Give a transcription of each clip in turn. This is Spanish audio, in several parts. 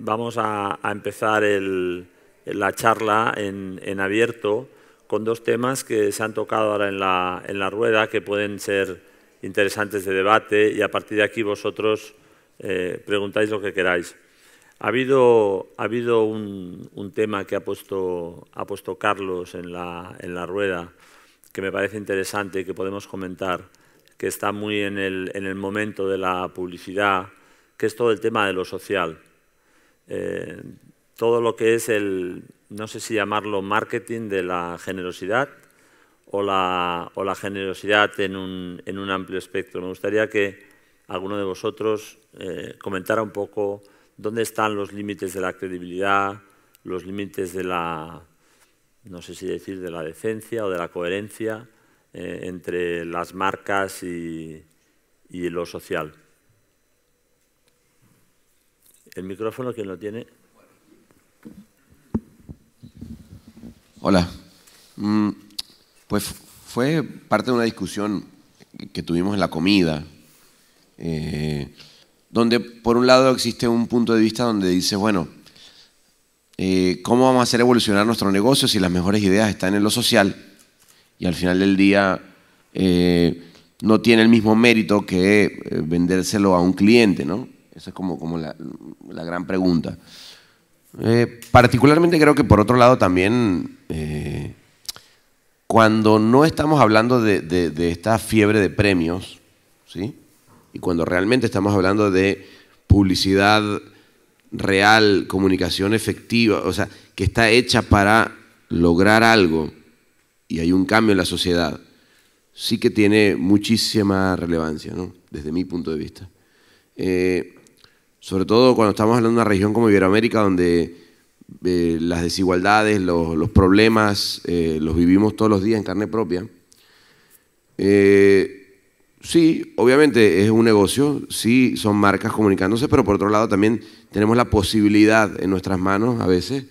vamos a empezar la charla en abierto con dos temas que se han tocado ahora en la rueda, que pueden ser interesantes de debate, y a partir de aquí vosotros preguntáis lo que queráis. Ha habido un tema que ha puesto Carlos en la rueda, que me parece interesante y que podemos comentar, que está muy en el momento de la publicidad, que es todo el tema de lo social. Todo lo que es no sé si llamarlo marketing de la generosidad o la generosidad en un amplio espectro. Me gustaría que alguno de vosotros comentara un poco dónde están los límites de la credibilidad, los límites de no sé si decir de la decencia o de la coherencia entre las marcas y lo social. ¿El micrófono quién lo tiene? Hola. Pues fue parte de una discusión que tuvimos en la comida, donde por un lado existe un punto de vista donde dice, bueno, ¿cómo vamos a hacer evolucionar nuestro negocio si las mejores ideas están en lo social y al final del día no tiene el mismo mérito que vendérselo a un cliente, ¿no? Esa es como la gran pregunta. Particularmente creo que por otro lado también, cuando no estamos hablando de esta fiebre de premios, ¿sí? Y cuando realmente estamos hablando de publicidad real, comunicación efectiva, o sea, que está hecha para lograr algo y hay un cambio en la sociedad, sí que tiene muchísima relevancia, ¿no? Desde mi punto de vista. Sobre todo cuando estamos hablando de una región como Iberoamérica, donde las desigualdades, los problemas, los vivimos todos los días en carne propia. Sí, obviamente es un negocio, sí son marcas comunicándose, pero por otro lado también tenemos la posibilidad en nuestras manos a veces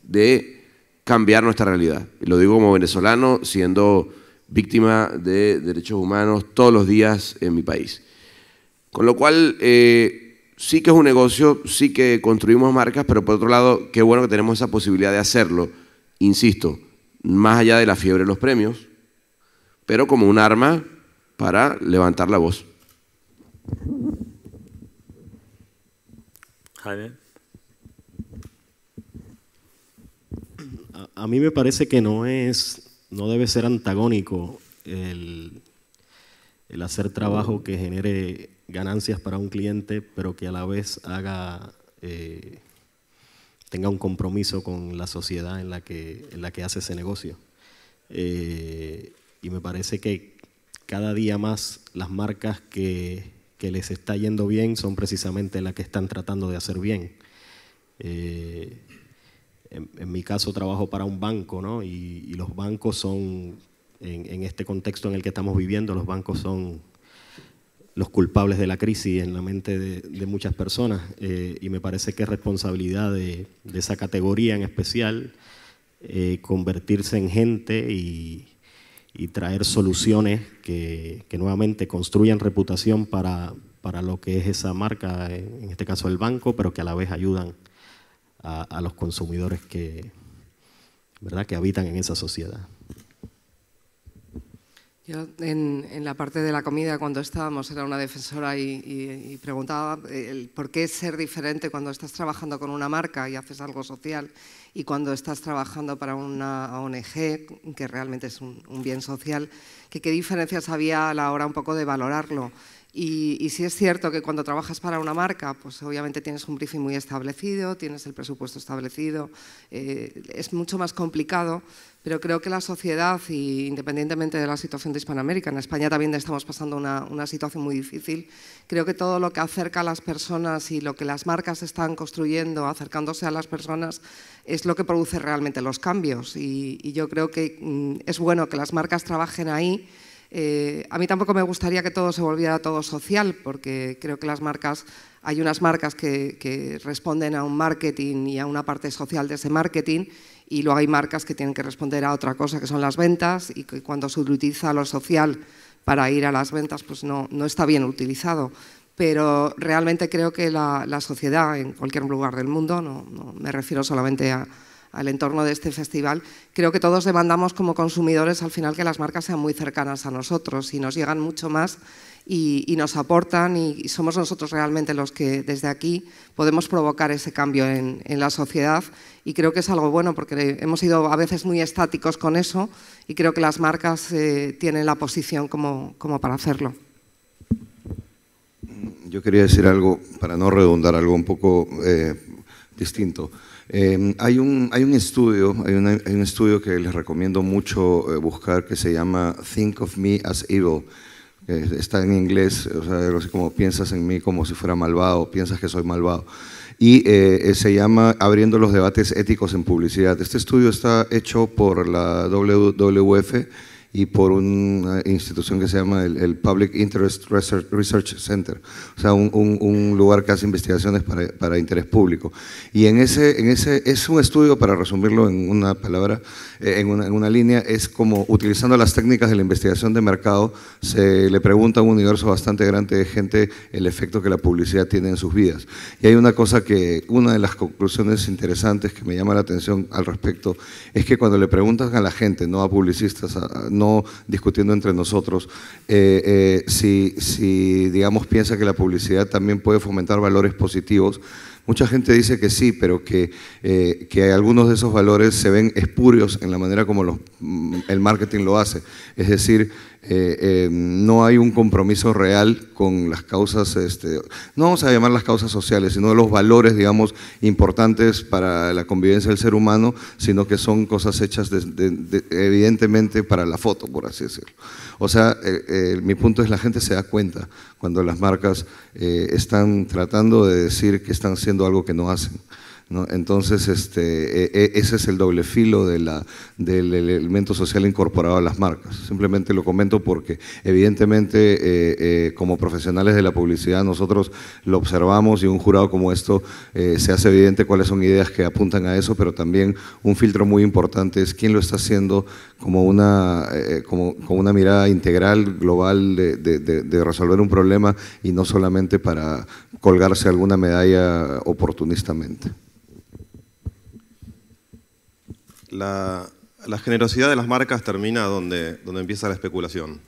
de cambiar nuestra realidad. Y lo digo como venezolano, siendo víctima de derechos humanos todos los días en mi país. Con lo cual, sí que es un negocio, sí que construimos marcas, pero por otro lado, qué bueno que tenemos esa posibilidad de hacerlo, insisto, más allá de la fiebre de los premios, pero como un arma para levantar la voz. Jaime. A mí me parece que no debe ser antagónico el hacer trabajo que genere ganancias para un cliente, pero que a la vez tenga un compromiso con la sociedad en la que hace ese negocio. Y me parece que cada día más las marcas que les está yendo bien son precisamente las que están tratando de hacer bien. En mi caso trabajo para un banco, ¿no? Y los bancos son, en este contexto en el que estamos viviendo, los bancos son los culpables de la crisis en la mente de muchas personas, y me parece que es responsabilidad de esa categoría en especial convertirse en gente y traer soluciones que nuevamente construyan reputación para lo que es esa marca, en este caso el banco, pero que a la vez ayudan a los consumidores ¿verdad?, que habitan en esa sociedad. Yo en la parte de la comida, cuando estábamos, era una defensora y preguntaba por qué ser diferente cuando estás trabajando con una marca y haces algo social y cuando estás trabajando para una ONG, que realmente es un bien social, que qué diferencias había a la hora un poco de valorarlo. Y sí es cierto que cuando trabajas para una marca, pues obviamente tienes un briefing muy establecido, tienes el presupuesto establecido, es mucho más complicado, pero creo que la sociedad, y independientemente de la situación de Hispanoamérica, en España también estamos pasando una situación muy difícil, creo que todo lo que acerca a las personas y lo que las marcas están construyendo, acercándose a las personas, es lo que produce realmente los cambios. Y yo creo que es bueno que las marcas trabajen ahí. A mí tampoco me gustaría que todo se volviera todo social, porque creo que las marcas, hay unas marcas que responden a un marketing y a una parte social de ese marketing, y luego hay marcas que tienen que responder a otra cosa, que son las ventas, y que cuando se utiliza lo social para ir a las ventas, pues no está bien utilizado. pero realmente creo que la sociedad en cualquier lugar del mundo, no me refiero solamente al entorno de este festival, creo que todos demandamos como consumidores al final que las marcas sean muy cercanas a nosotros y nos llegan mucho más y nos aportan, y somos nosotros realmente los que desde aquí podemos provocar ese cambio en la sociedad, y creo que es algo bueno porque hemos sido a veces muy estáticos con eso y creo que las marcas tienen la posición como para hacerlo. Yo quería decir algo, para no redundar, algo un poco distinto. Hay un estudio que les recomiendo mucho buscar, que se llama Think of Me as Evil. Está en inglés, o sea, algo así como piensas en mí como si fuera malvado, piensas que soy malvado. Y se llama Abriendo los debates éticos en publicidad. Este estudio está hecho por la WWF y por una institución que se llama el Public Interest Research Center, o sea, un lugar que hace investigaciones para interés público. Y en ese es un estudio, para resumirlo en una palabra, en una línea, es como utilizando las técnicas de la investigación de mercado, se le pregunta a un universo bastante grande de gente el efecto que la publicidad tiene en sus vidas. Y hay una cosa una de las conclusiones interesantes que me llama la atención al respecto, es que cuando le preguntan a la gente, no a publicistas, no discutiendo entre nosotros, si digamos piensa que la publicidad también puede fomentar valores positivos, mucha gente dice que sí, pero que algunos de esos valores se ven espurios en la manera como el marketing lo hace. Es decir, no hay un compromiso real con las causas, no vamos a llamar las causas sociales, sino los valores, digamos, importantes para la convivencia del ser humano, sino que son cosas hechas evidentemente para la foto, por así decirlo. O sea, mi punto es, la gente se da cuenta cuando las marcas están tratando de decir que están haciendo algo que no hacen, ¿no? Entonces, ese es el doble filo del elemento social incorporado a las marcas. Simplemente lo comento porque evidentemente como profesionales de la publicidad nosotros lo observamos, y un jurado como esto se hace evidente cuáles son ideas que apuntan a eso, pero también un filtro muy importante es quién lo está haciendo como una mirada integral, global, de resolver un problema, y no solamente para colgarse alguna medalla oportunistamente. La generosidad de las marcas termina donde empieza la especulación.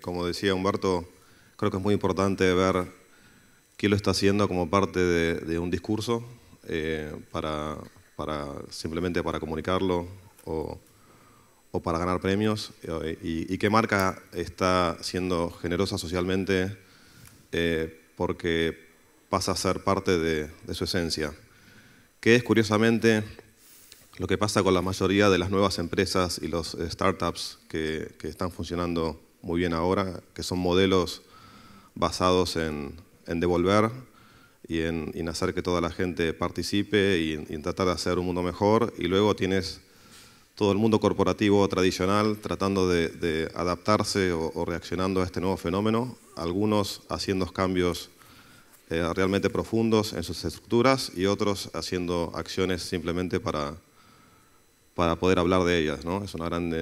Como decía Humberto, creo que es muy importante ver quién lo está haciendo como parte de un discurso, simplemente para comunicarlo o para ganar premios, y qué marca está siendo generosa socialmente porque pasa a ser parte de su esencia, que es curiosamente lo que pasa con la mayoría de las nuevas empresas y los startups que están funcionando muy bien ahora, que son modelos basados en devolver y en hacer que toda la gente participe y en tratar de hacer un mundo mejor. Y luego tienes todo el mundo corporativo tradicional tratando de adaptarse o reaccionando a este nuevo fenómeno, algunos haciendo cambios realmente profundos en sus estructuras y otros haciendo acciones simplemente para poder hablar de ellas, ¿no? Es una gran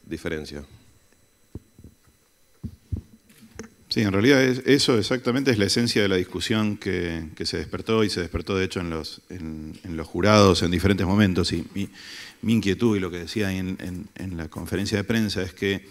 diferencia. Sí, en realidad eso exactamente es la esencia de la discusión que se despertó, y se despertó de hecho en los jurados en diferentes momentos. Y mi inquietud, y lo que decía en la conferencia de prensa, es que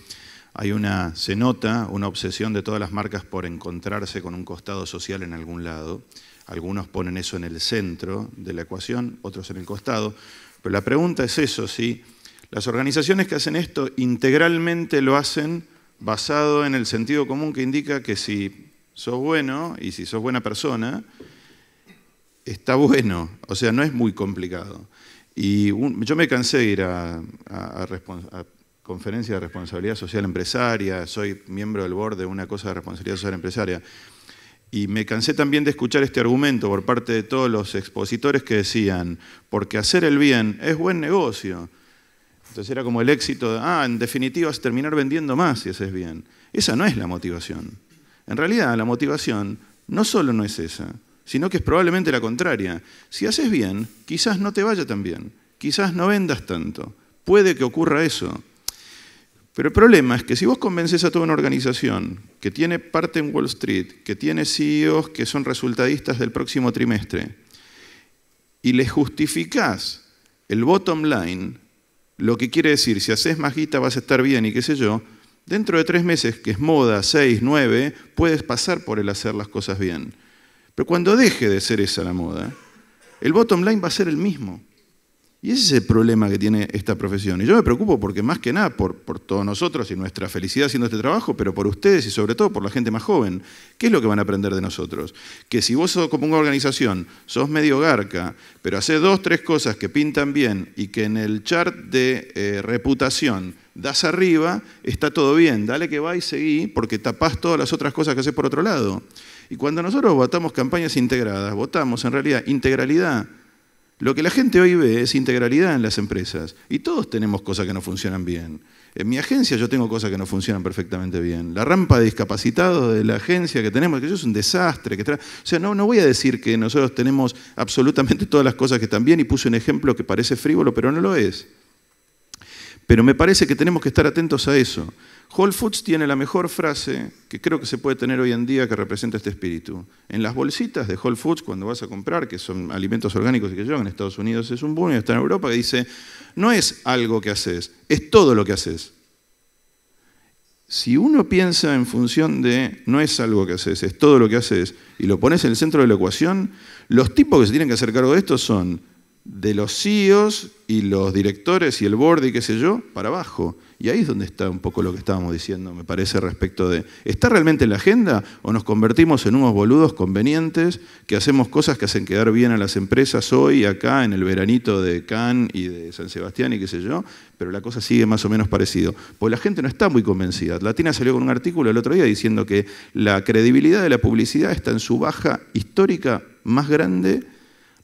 se nota una obsesión de todas las marcas por encontrarse con un costado social en algún lado. Algunos ponen eso en el centro de la ecuación, otros en el costado. Pero la pregunta es eso, si las organizaciones que hacen esto integralmente lo hacen basado en el sentido común, que indica que si sos bueno y si sos buena persona, está bueno. O sea, no es muy complicado. Y yo me cansé de ir a conferencias de responsabilidad social empresaria, soy miembro del board de una cosa de responsabilidad social empresaria, y me cansé también de escuchar este argumento por parte de todos los expositores que decían, porque hacer el bien es buen negocio. Entonces era como el éxito de, en definitiva vas a terminar vendiendo más si haces bien. Esa no es la motivación. En realidad la motivación no solo no es esa, sino que es probablemente la contraria. Si haces bien, quizás no te vaya tan bien, quizás no vendas tanto. Puede que ocurra eso. Pero el problema es que si vos convences a toda una organización que tiene parte en Wall Street, que tiene CEOs que son resultadistas del próximo trimestre, y le justificás el bottom line, lo que quiere decir, si haces más guita vas a estar bien y qué sé yo, dentro de 3 meses, que es moda, 6, 9, puedes pasar por el hacer las cosas bien. Pero cuando deje de ser esa la moda, el bottom line va a ser el mismo. Y ese es el problema que tiene esta profesión. Y yo me preocupo porque más que nada por todos nosotros y nuestra felicidad haciendo este trabajo, pero por ustedes y sobre todo por la gente más joven. ¿Qué es lo que van a aprender de nosotros? Que si vos sos como una organización, sos medio garca, pero hacés 2, 3 cosas que pintan bien y que en el chart de reputación das arriba, está todo bien. Dale que va y seguí porque tapás todas las otras cosas que haces por otro lado. Y cuando nosotros votamos campañas integradas, votamos en realidad integralidad. Lo que la gente hoy ve es integralidad en las empresas. Y todos tenemos cosas que no funcionan bien. En mi agencia yo tengo cosas que no funcionan perfectamente bien. La rampa de discapacitados de la agencia que tenemos, que eso es un desastre. O sea, no voy a decir que nosotros tenemos absolutamente todas las cosas que están bien y puse un ejemplo que parece frívolo, pero no lo es. Pero me parece que tenemos que estar atentos a eso. Whole Foods tiene la mejor frase que creo que se puede tener hoy en día que representa este espíritu. En las bolsitas de Whole Foods, cuando vas a comprar, que son alimentos orgánicos y que yo en Estados Unidos es un boom y está en Europa, que dice, no es algo que haces, es todo lo que haces. Si uno piensa en función de no es algo que haces, es todo lo que haces, y lo pones en el centro de la ecuación, los tipos que se tienen que hacer cargo de esto son de los CEOs y los directores y el board y qué sé yo, para abajo. Y ahí es donde está un poco lo que estábamos diciendo, me parece, respecto de, ¿está realmente en la agenda o nos convertimos en unos boludos convenientes que hacemos cosas que hacen quedar bien a las empresas hoy, acá, en el veranito de Cannes y de San Sebastián y qué sé yo, pero la cosa sigue más o menos parecido? Pues la gente no está muy convencida. Latina salió con un artículo el otro día diciendo que la credibilidad de la publicidad está en su baja histórica más grande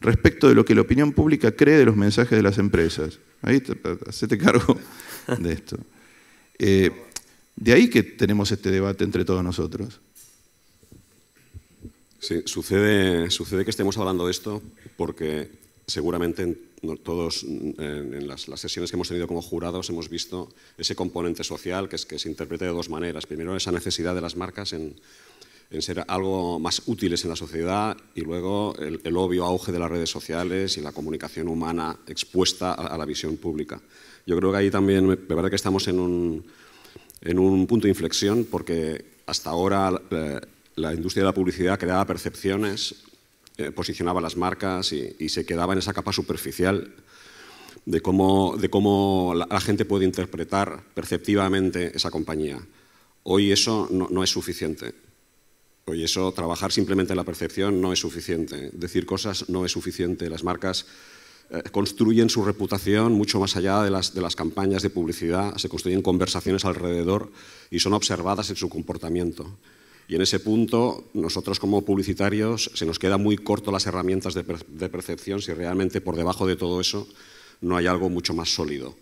respecto de lo que la opinión pública cree de los mensajes de las empresas. Ahí hacete cargo de esto. De ahí que tenemos este debate entre todos nosotros. Sí, sucede que estemos hablando de esto porque seguramente todos en las sesiones que hemos tenido como jurados hemos visto ese componente social que se interpreta de 2 maneras. Primero, esa necesidad de las marcas en ser algo más útiles en la sociedad y luego el obvio auge de las redes sociales y la comunicación humana expuesta a la visión pública. Yo creo que ahí también me parece que estamos en un punto de inflexión porque hasta ahora la industria de la publicidad creaba percepciones, posicionaba las marcas y se quedaba en esa capa superficial de cómo la gente puede interpretar perceptivamente esa compañía. Hoy eso no es suficiente. Hoy eso, trabajar simplemente en la percepción no es suficiente. Decir cosas no es suficiente. Las marcas construyen su reputación mucho más allá de las campañas de publicidad, se construyen conversaciones alrededor y son observadas en su comportamiento. Y en ese punto, nosotros como publicitarios, se nos quedan muy cortas las herramientas de percepción si realmente por debajo de todo eso no hay algo mucho más sólido.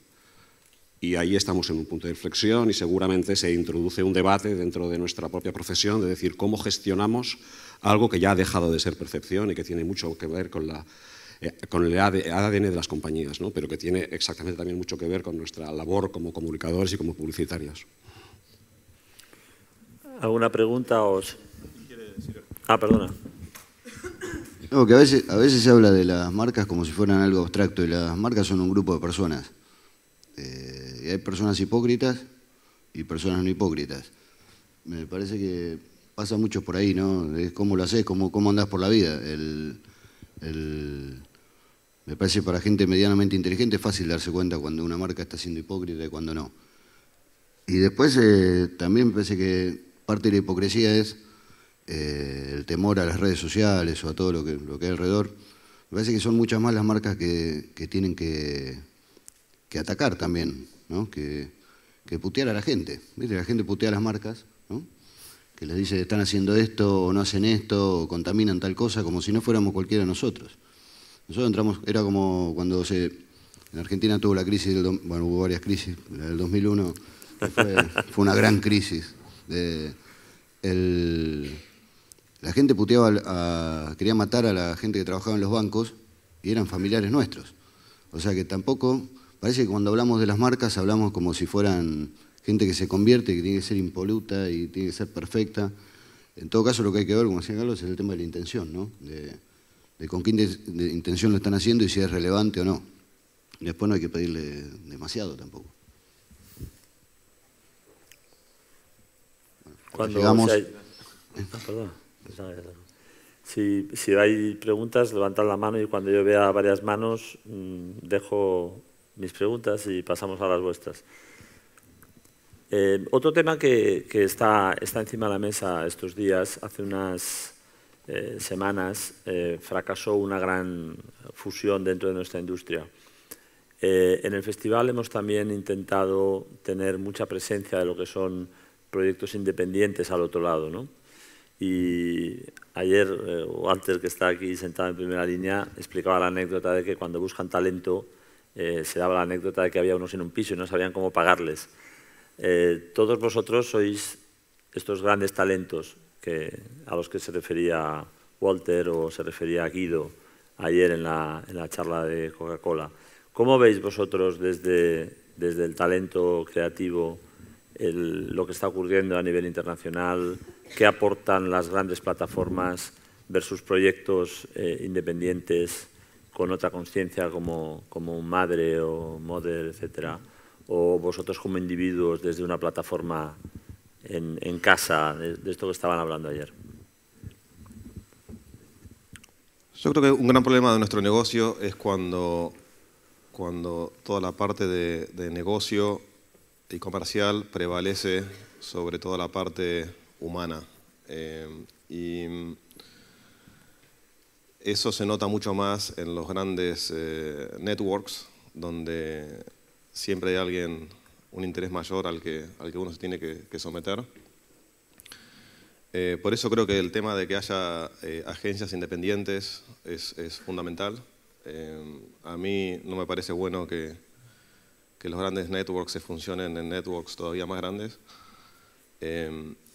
Y ahí estamos en un punto de inflexión y seguramente se introduce un debate dentro de nuestra propia profesión de decir cómo gestionamos algo que ya ha dejado de ser percepción y que tiene mucho que ver con el ADN de las compañías, ¿no? Pero que tiene exactamente también mucho que ver con nuestra labor como comunicadores y como publicitarios. ¿Alguna pregunta? Perdona. No, que a veces se habla de las marcas como si fueran algo abstracto y las marcas son un grupo de personas. Y hay personas hipócritas y personas no hipócritas. Me parece que pasa mucho por ahí, ¿no? Es cómo lo haces, cómo andás por la vida. Me parece que para gente medianamente inteligente es fácil darse cuenta cuando una marca está siendo hipócrita y cuando no. Y después también me parece que parte de la hipocresía es el temor a las redes sociales o a todo lo que hay alrededor. Me parece que son muchas más las marcas que tienen que atacar también, ¿no? Que putear a la gente. ¿Viste? La gente putea a las marcas, ¿no? Que les dice están haciendo esto o no hacen esto o contaminan tal cosa como si no fuéramos cualquiera de nosotros. Nosotros entramos, era como cuando en Argentina tuvo la crisis, hubo varias crisis, la del 2001 fue una gran crisis. La gente puteaba, quería matar a la gente que trabajaba en los bancos y eran familiares nuestros. O sea que tampoco, parece que cuando hablamos de las marcas hablamos como si fueran gente que se convierte, que tiene que ser impoluta y tiene que ser perfecta. En todo caso, lo que hay que ver, como decía Carlos, es el tema de la intención, ¿no? De con qué intención lo están haciendo y si es relevante o no. Después no hay que pedirle demasiado tampoco. Cuando llegamos... perdón. Si hay preguntas, levantad la mano y cuando yo vea varias manos, dejo mis preguntas y pasamos a las vuestras. Otro tema que está encima de la mesa estos días, hace unas semanas, fracasó una gran fusión dentro de nuestra industria. En el festival hemos también intentado tener mucha presencia de lo que son proyectos independientes al otro lado, ¿no? Y ayer, o antes que está aquí sentado en primera línea, explicaba la anécdota de que cuando buscan talento, se daba la anécdota de que había unos en un piso y no sabían cómo pagarles. Todos vosotros sois estos grandes talentos a los que se refería Walter o se refería Guido ayer en la charla de Coca-Cola. ¿Cómo veis vosotros desde el talento creativo lo que está ocurriendo a nivel internacional? ¿Qué aportan las grandes plataformas versus proyectos independientes con otra conciencia como un Madre o Mother, etcétera? ¿O vosotros como individuos desde una plataforma en casa, de esto que estaban hablando ayer? Yo creo que un gran problema de nuestro negocio es cuando toda la parte de negocio y comercial prevalece sobre toda la parte humana. Y eso se nota mucho más en los grandes networks, donde siempre hay alguien, un interés mayor al que uno se tiene que someter. Por eso creo que el tema de que haya agencias independientes es fundamental. A mí no me parece bueno que los grandes networks se funcionen en networks todavía más grandes.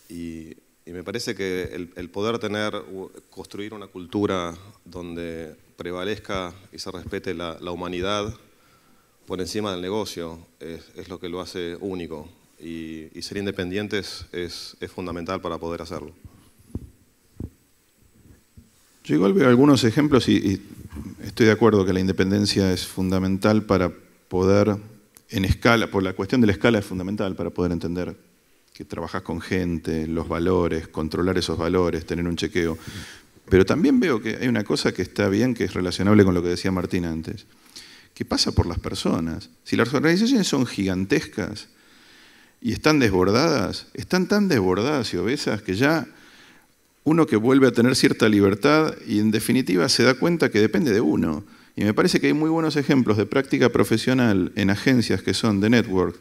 Y me parece que el poder construir una cultura donde prevalezca y se respete la humanidad por encima del negocio es lo que lo hace único. Y ser independientes es fundamental para poder hacerlo. Yo igual veo algunos ejemplos y estoy de acuerdo que la independencia es fundamental para poder, en escala, por la cuestión de la escala es fundamental para poder entender que trabajas con gente, los valores, controlar esos valores, tener un chequeo. Pero también veo que hay una cosa que está bien, que es relacionable con lo que decía Martín antes, que pasa por las personas. Si las organizaciones son gigantescas y están desbordadas, están tan desbordadas y obesas que ya uno que vuelve a tener cierta libertad y en definitiva se da cuenta que depende de uno. Y me parece que hay muy buenos ejemplos de práctica profesional en agencias que son de network,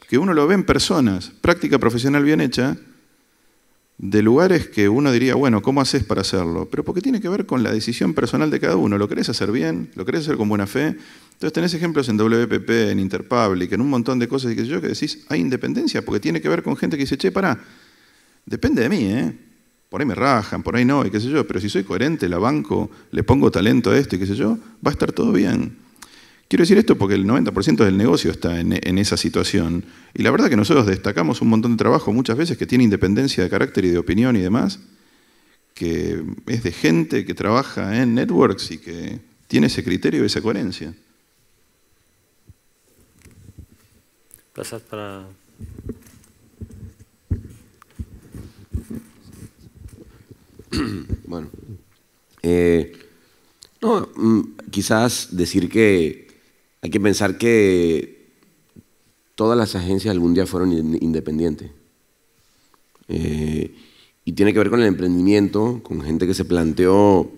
que uno lo ve en personas, práctica profesional bien hecha, de lugares que uno diría, bueno, ¿cómo haces para hacerlo? Pero porque tiene que ver con la decisión personal de cada uno. ¿Lo querés hacer bien? ¿Lo querés hacer con buena fe? Entonces tenés ejemplos en WPP, en Interpublic, en un montón de cosas y qué sé yo, que decís, hay independencia, porque tiene que ver con gente que dice, che, pará, depende de mí, ¿eh? Por ahí me rajan, por ahí no, y qué sé yo, pero si soy coherente, la banco, le pongo talento a esto y qué sé yo, va a estar todo bien. Quiero decir esto porque el 90% del negocio está en esa situación. Y la verdad que nosotros destacamos un montón de trabajo muchas veces que tiene independencia de carácter y de opinión y demás, que es de gente que trabaja en networks y que tiene ese criterio y esa coherencia. Pasad para... Bueno, quizás decir que hay que pensar que todas las agencias algún día fueron independientes. Y tiene que ver con el emprendimiento, con gente que se planteó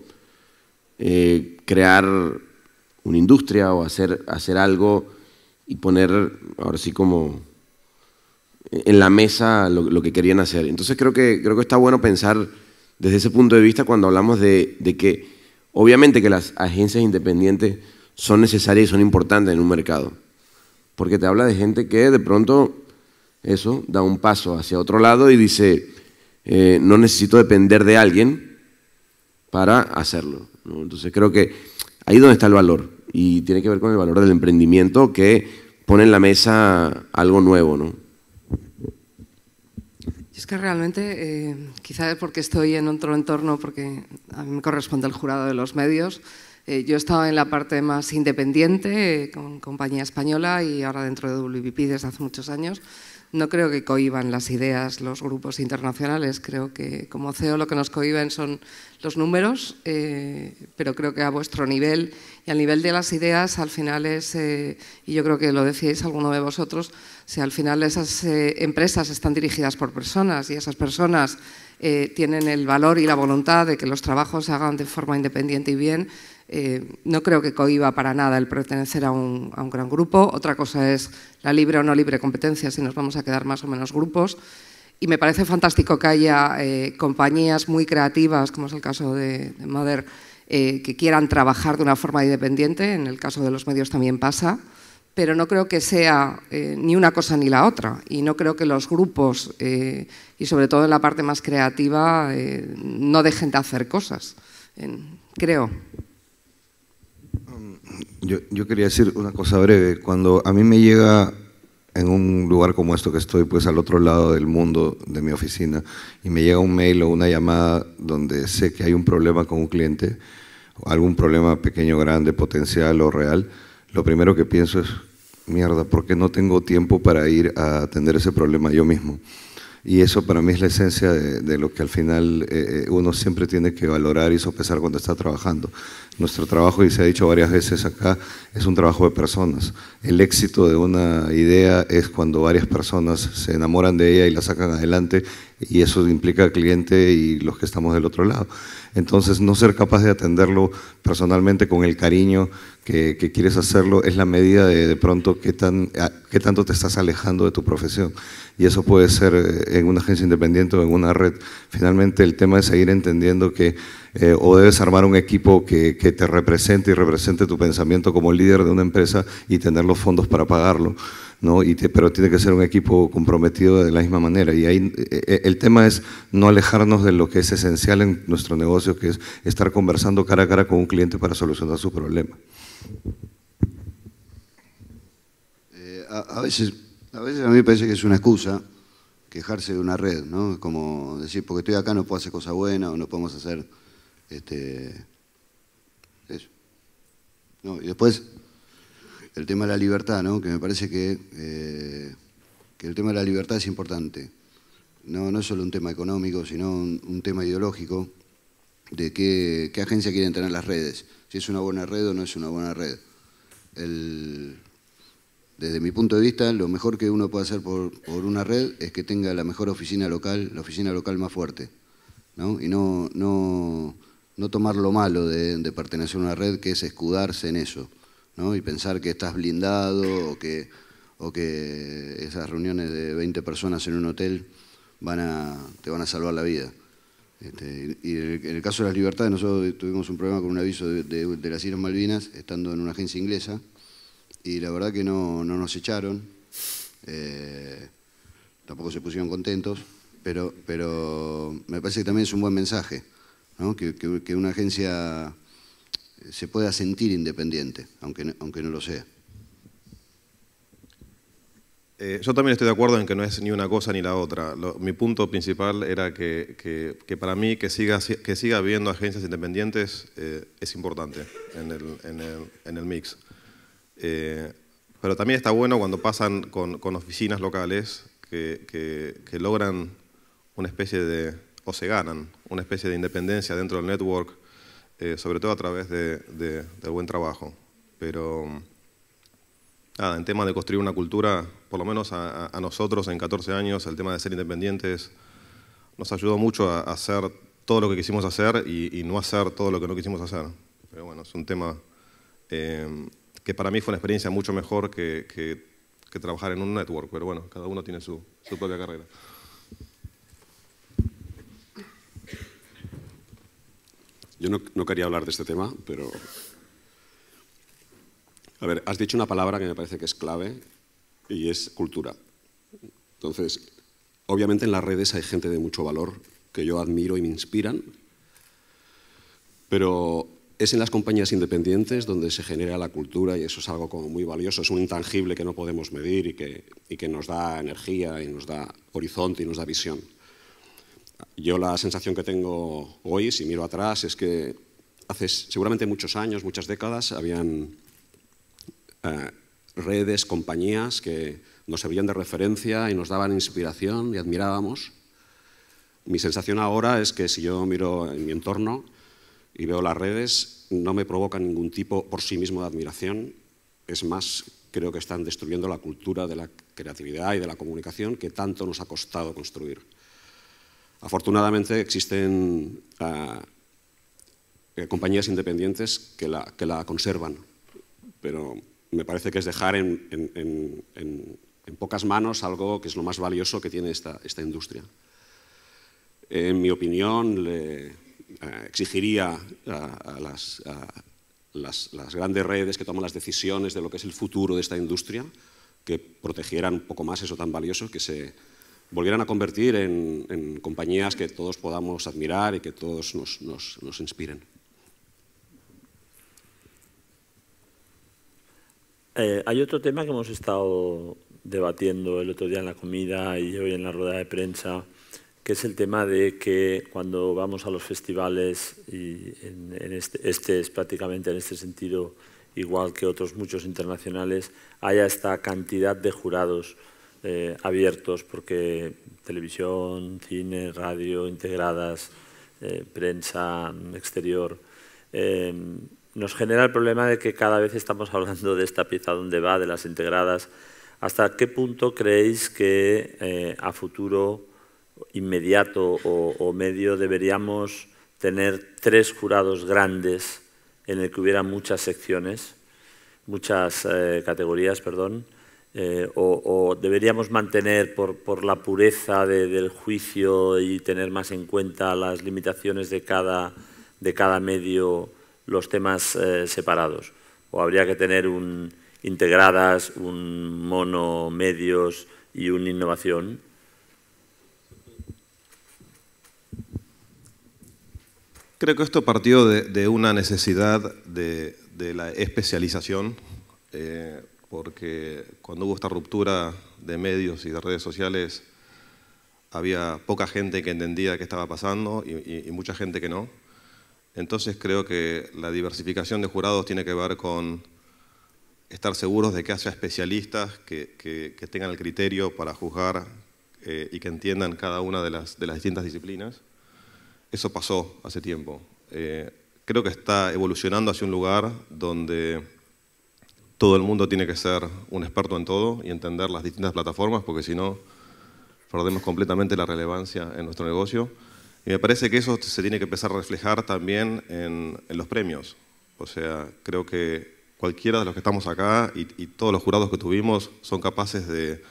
crear una industria o hacer algo y poner, ahora sí como en la mesa lo que querían hacer. Entonces creo que está bueno pensar desde ese punto de vista cuando hablamos de que obviamente que las agencias independientes son necesarias y son importantes en un mercado, porque te habla de gente que de pronto eso da un paso hacia otro lado y dice, no necesito depender de alguien para hacerlo, ¿no? Entonces creo que ahí es donde está el valor y tiene que ver con el valor del emprendimiento que pone en la mesa algo nuevo, ¿no? Es que realmente, quizá porque estoy en otro entorno, porque a mí me corresponde el jurado de los medios, yo he estado en la parte más independiente, con Compañía Española y ahora dentro de WPP desde hace muchos años. No creo que cohíban las ideas los grupos internacionales, creo que como CEO lo que nos cohíben son los números, pero creo que a vuestro nivel y al nivel de las ideas al final es, y yo creo que lo decíais alguno de vosotros, si al final esas empresas están dirigidas por personas y esas personas tienen el valor y la voluntad de que los trabajos se hagan de forma independiente y bien, no creo que cohiba para nada el pertenecer a un gran grupo. Otra cosa es la libre o no libre competencia, si nos vamos a quedar más o menos grupos. Y me parece fantástico que haya compañías muy creativas, como es el caso de Mother, que quieran trabajar de una forma independiente. En el caso de los medios también pasa. Pero no creo que sea ni una cosa ni la otra. Y no creo que los grupos, y sobre todo en la parte más creativa, no dejen de hacer cosas. Creo. Yo quería decir una cosa breve. Cuando a mí me llega en un lugar como esto que estoy, pues al otro lado del mundo de mi oficina, y me llega un mail o una llamada donde sé que hay un problema con un cliente, o algún problema pequeño, grande, potencial o real, lo primero que pienso es, mierda, ¿por qué no tengo tiempo para ir a atender ese problema yo mismo? Y eso para mí es la esencia de lo que al final uno siempre tiene que valorar y sopesar cuando está trabajando. Nuestro trabajo, y se ha dicho varias veces acá, es un trabajo de personas. El éxito de una idea es cuando varias personas se enamoran de ella y la sacan adelante, y eso implica al cliente y los que estamos del otro lado. Entonces, no ser capaz de atenderlo personalmente con el cariño que quieres hacerlo es la medida de pronto qué tanto te estás alejando de tu profesión. Y eso puede ser en una agencia independiente o en una red. Finalmente, el tema es seguir entendiendo que o debes armar un equipo que te represente y represente tu pensamiento como líder de una empresa y tener los fondos para pagarlo, ¿no? Pero tiene que ser un equipo comprometido de la misma manera. Y ahí el tema es no alejarnos de lo que es esencial en nuestro negocio, que es estar conversando cara a cara con un cliente para solucionar su problema. A veces a mí me parece que es una excusa quejarse de una red, ¿no? Como decir, porque estoy acá no puedo hacer cosas buenas o no podemos hacer eso. No, y después el tema de la libertad, ¿no? Que me parece que el tema de la libertad es importante. No es solo un tema económico, sino un tema ideológico de qué agencia quieren tener las redes, si es una buena red o no es una buena red. Desde mi punto de vista, lo mejor que uno puede hacer por una red es que tenga la mejor oficina local, la oficina local más fuerte, ¿no? Y no tomar lo malo de pertenecer a una red, que es escudarse en eso, ¿no? Y pensar que estás blindado o que esas reuniones de 20 personas en un hotel te van a salvar la vida. Y en el caso de las libertades, nosotros tuvimos un problema con un aviso de las Islas Malvinas, estando en una agencia inglesa, y la verdad que no nos echaron, tampoco se pusieron contentos, pero me parece que también es un buen mensaje, ¿no? Que una agencia se pueda sentir independiente, aunque no lo sea. Yo también estoy de acuerdo en que no es ni una cosa ni la otra. Mi punto principal era que para mí que siga habiendo agencias independientes es importante en el mix. Pero también está bueno cuando pasan con oficinas locales que logran una especie de, o se ganan, una especie de independencia dentro del network, sobre todo a través del buen trabajo. Pero nada, en tema de construir una cultura, por lo menos a nosotros en 14 años, el tema de ser independientes nos ayudó mucho a hacer todo lo que quisimos hacer y no hacer todo lo que no quisimos hacer. Pero bueno, es un tema que para mí fue una experiencia mucho mejor que trabajar en un network, pero bueno, cada uno tiene su propia carrera. Yo no quería hablar de este tema, pero... A ver, has dicho una palabra que me parece que es clave y es cultura. Entonces, obviamente en las redes hay gente de mucho valor que yo admiro y me inspiran, pero es en las compañías independientes donde se genera la cultura y eso es algo como muy valioso, es un intangible que no podemos medir y que nos da energía y nos da horizonte y nos da visión. Yo la sensación que tengo hoy, si miro atrás, es que hace seguramente muchos años, muchas décadas, habían redes, compañías que nos servían de referencia y nos daban inspiración y admirábamos. Mi sensación ahora es que si yo miro en mi entorno y veo las redes, no me provocan ningún tipo por sí mismo de admiración. Es más, creo que están destruyendo la cultura de la creatividad y de la comunicación que tanto nos ha costado construir. Afortunadamente existen compañías independientes que la conservan, pero me parece que es dejar en pocas manos algo que es lo más valioso que tiene esta industria. En mi opinión, exigiría a las grandes redes que toman las decisiones de lo que es el futuro de esta industria que protegieran un poco más eso tan valioso, que se volvieran a convertir en compañías que todos podamos admirar y que todos nos inspiren. Hay otro tema que hemos estado debatiendo el otro día en la comida y hoy en la rueda de prensa, que es el tema de que cuando vamos a los festivales, y este es prácticamente en este sentido igual que otros muchos internacionales, haya esta cantidad de jurados abiertos, porque televisión, cine, radio, integradas, prensa exterior, nos genera el problema de que cada vez estamos hablando de esta pieza donde va, de las integradas. ¿Hasta qué punto creéis que a futuro inmediato o medio deberíamos tener 3 jurados grandes en el que hubiera muchas secciones, muchas categorías, perdón, o deberíamos mantener por la pureza del juicio y tener más en cuenta las limitaciones de cada medio los temas separados? ¿O habría que tener un integradas, un mono medios y un innovación? Creo que esto partió de una necesidad de la especialización, porque cuando hubo esta ruptura de medios y de redes sociales, había poca gente que entendía qué estaba pasando y mucha gente que no. Entonces creo que la diversificación de jurados tiene que ver con estar seguros de que haya especialistas que tengan el criterio para juzgar y que entiendan cada una de las distintas disciplinas. Eso pasó hace tiempo. Creo que está evolucionando hacia un lugar donde todo el mundo tiene que ser un experto en todo y entender las distintas plataformas, porque si no, perdemos completamente la relevancia en nuestro negocio. Y me parece que eso se tiene que empezar a reflejar también en los premios. O sea, creo que cualquiera de los que estamos acá y todos los jurados que tuvimos son capaces de